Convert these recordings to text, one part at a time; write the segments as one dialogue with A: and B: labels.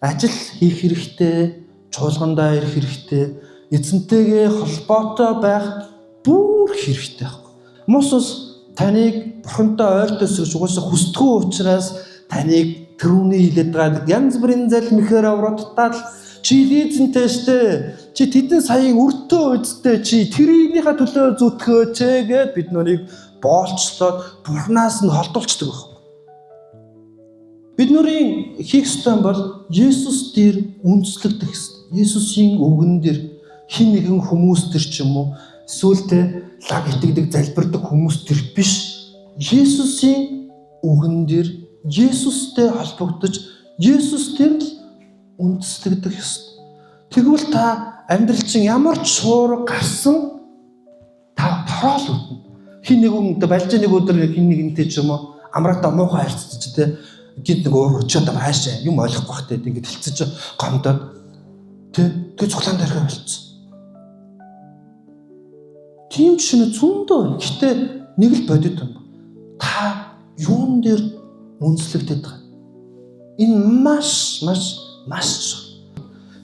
A: ажил хийх хэрэгтэй, чуулгандаа ирэх хэрэгтэй, эзэнтэйгээ холбоотой байх бүр хэрэгтэй. Мосос таныг бурхантай ойртоо сэрж угаасаа хүсдэггүй учраас таныг тэрүүний хилээд байгаа янз бүрийн залмихэр аврагдтал чи эзэнтэй штэ, чи тэдэн саяын өртөө үсттэй, чи тэрийнхээ төлөө зүтгэөөч гэд бид нүрийг боолчлоод бурхнаас нь холдуулцдаг байх. Бид нүрийн хийх ёстой бол Есүс дээр үндэслэгдэх ёстой. Есүсийн үгэн дээр хин нэгэн хүмүүс төр ч юм уу эсвэл лаг итгэдэг залбирдаг хүмүүс төр биш. Есүсийн үгэн дээр Есүстэй холбогдож Есүс дээр л үндэслэгдэх ёстой. Тэгвэл та амьдрал чинь ямар ч шуурга гарсан та тороол үтнэ. Хин нэгэн балж нэг өдөр хин нэгэнтэй ч юм уу амраатаа муухай харьцаж гинт нэг уучаад хаашаа юм ойлгохгүй бахтай ингэж хэлцэж гомдоод тэг цуглаан дээрээ болцсон. Тийм чинь зөндөө. Гэтэ нэг л бодит юм. Та юун дээр үндэслэгдээд байгаа. Энэ маш чухал.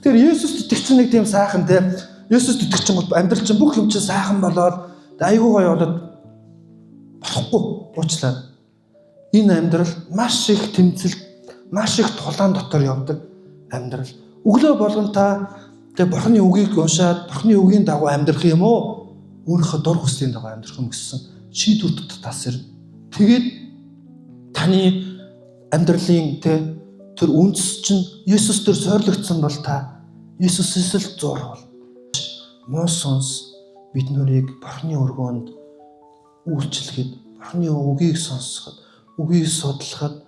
A: Тэгэхээр Есүст итгэж нэг тийм сайхан те. Есүст итгэж чинь амьдрал чинь бүх юм чинь сайхан болоод айгүй гоё болоод болохгүй уучлаа. Энэ амьдрал маш их тэмцэл, маш их тулаан дотор явдаг амьдрал. Өглөө болгон та тэгээ Бурхны үгийг уншаад, Бурхны үгийн дагуу амьдрах юм уу? Өөрийнхөө дур хүслийн дагуу амьдрах юм гэсэн шийдвэрт тас ирнэ. Тэгээд таны амьдралын тэр үндэс чинь Есүс дээр сойрлогдсон бол та Есүсээс л зурвал. Муу сонс бид нүрийг Бурхны өргөөнд үйлчлэхэд, Бурхны үгийг сонсоход, үгийг судлахад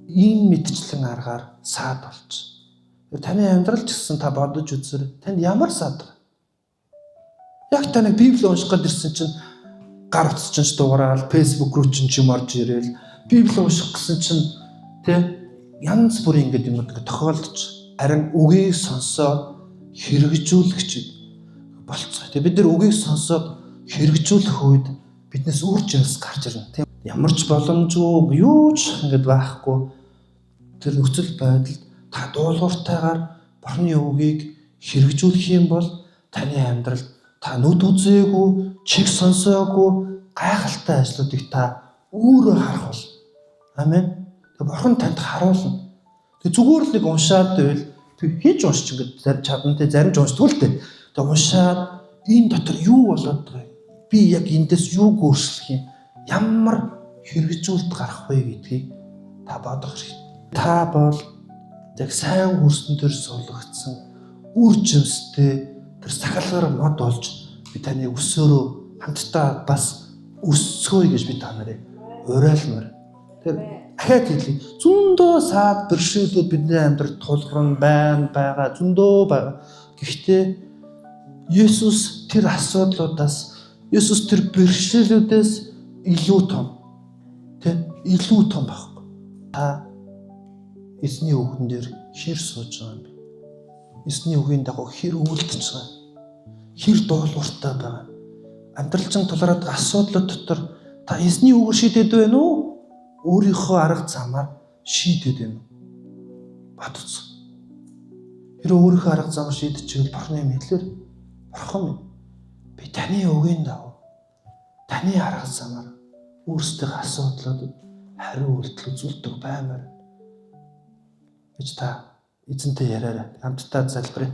A: ийм мэдчлэн аргаар саад болж. Таны амьдрал ч гэсэн та бодож үзэр танд ямар саад вэ? Яг та нэг Библи унших гээд ирсэн чинь гар утас чинь дуурал, Facebook руу чинь юм орж ирээл, Библи унших гэсэн чинь янз бүрийн ингэдэг юм тохиолдож харин үгийг сонсоод хэрэгжүүлэгч болцгоо. Бид нар үгийг сонсоод хэрэгжүүлэх үед биднээс үр жимс гарч ирнэ. Ямар ч боломжгүй юу ч ингэж байхгүй тэр нөхцөл байдалд та дуулууртайгаар Бурхны үгийг хэрэгжүүлэх юм бол таны амьдралд та нүд үзээгүй, чиг сонсоогүй гайхалтай ажлуудыг та өөрөө харах бол. Амен. Тэг Бурхан танд харуулна. Тэг зүгээр л нэг уншаад байвал тэг хийж уншиж ингэж чадантай зарим ч уншдгүй л дээ. Тэг уншаад энэ дотор юу болоод байгаа юм? Би яг эндээс юу өөрчлөх юм? Ямар хэрэгжүүлэлт гарах вэ гэдгийг та бодох хэрэгтэй. Та бол яг сайн хүрсэн төр суулгагдсан үр жимстэй тэр сахалгаар мод болж би таны өсөөрөө хамтдаа бас өсцгөөе гэж би та нарыг уриалмаар. Тэр ахаад хэлье. Зөндөө саад бэрхшээлүүд бидний амьдралд тулгарн байгаа зөндөө байгаа. Гэхдээ Есүс тэр асуудлуудаас, Есүс тэр бэрхшээлүүдээс илүү том байхгүй. Та эзний үгэн дээр хэр сууж байгаа юм бэ? Эзний үгийн дагуу хэр үйлдэж байгаа юм? Хэр дуулууртай байгаа юм? Амьдралчин тулгараад асуудлууд дотор та эзний үгээр шийдээд байна уу? Өөрийнхөө арга замаар шийдээд байна уу? Бодцоо. Хэрэв өөрийнхөө арга замаар шийдчихвэл Бурхны хэлээр Бурхан минь би таны үгийн дагуу таны арга замаар өөрсдөө асуудлуудад хариу үйлдэл үзүүлдэг баймаар гэж та эзэнтэй яриараа хамтдаа залбирая.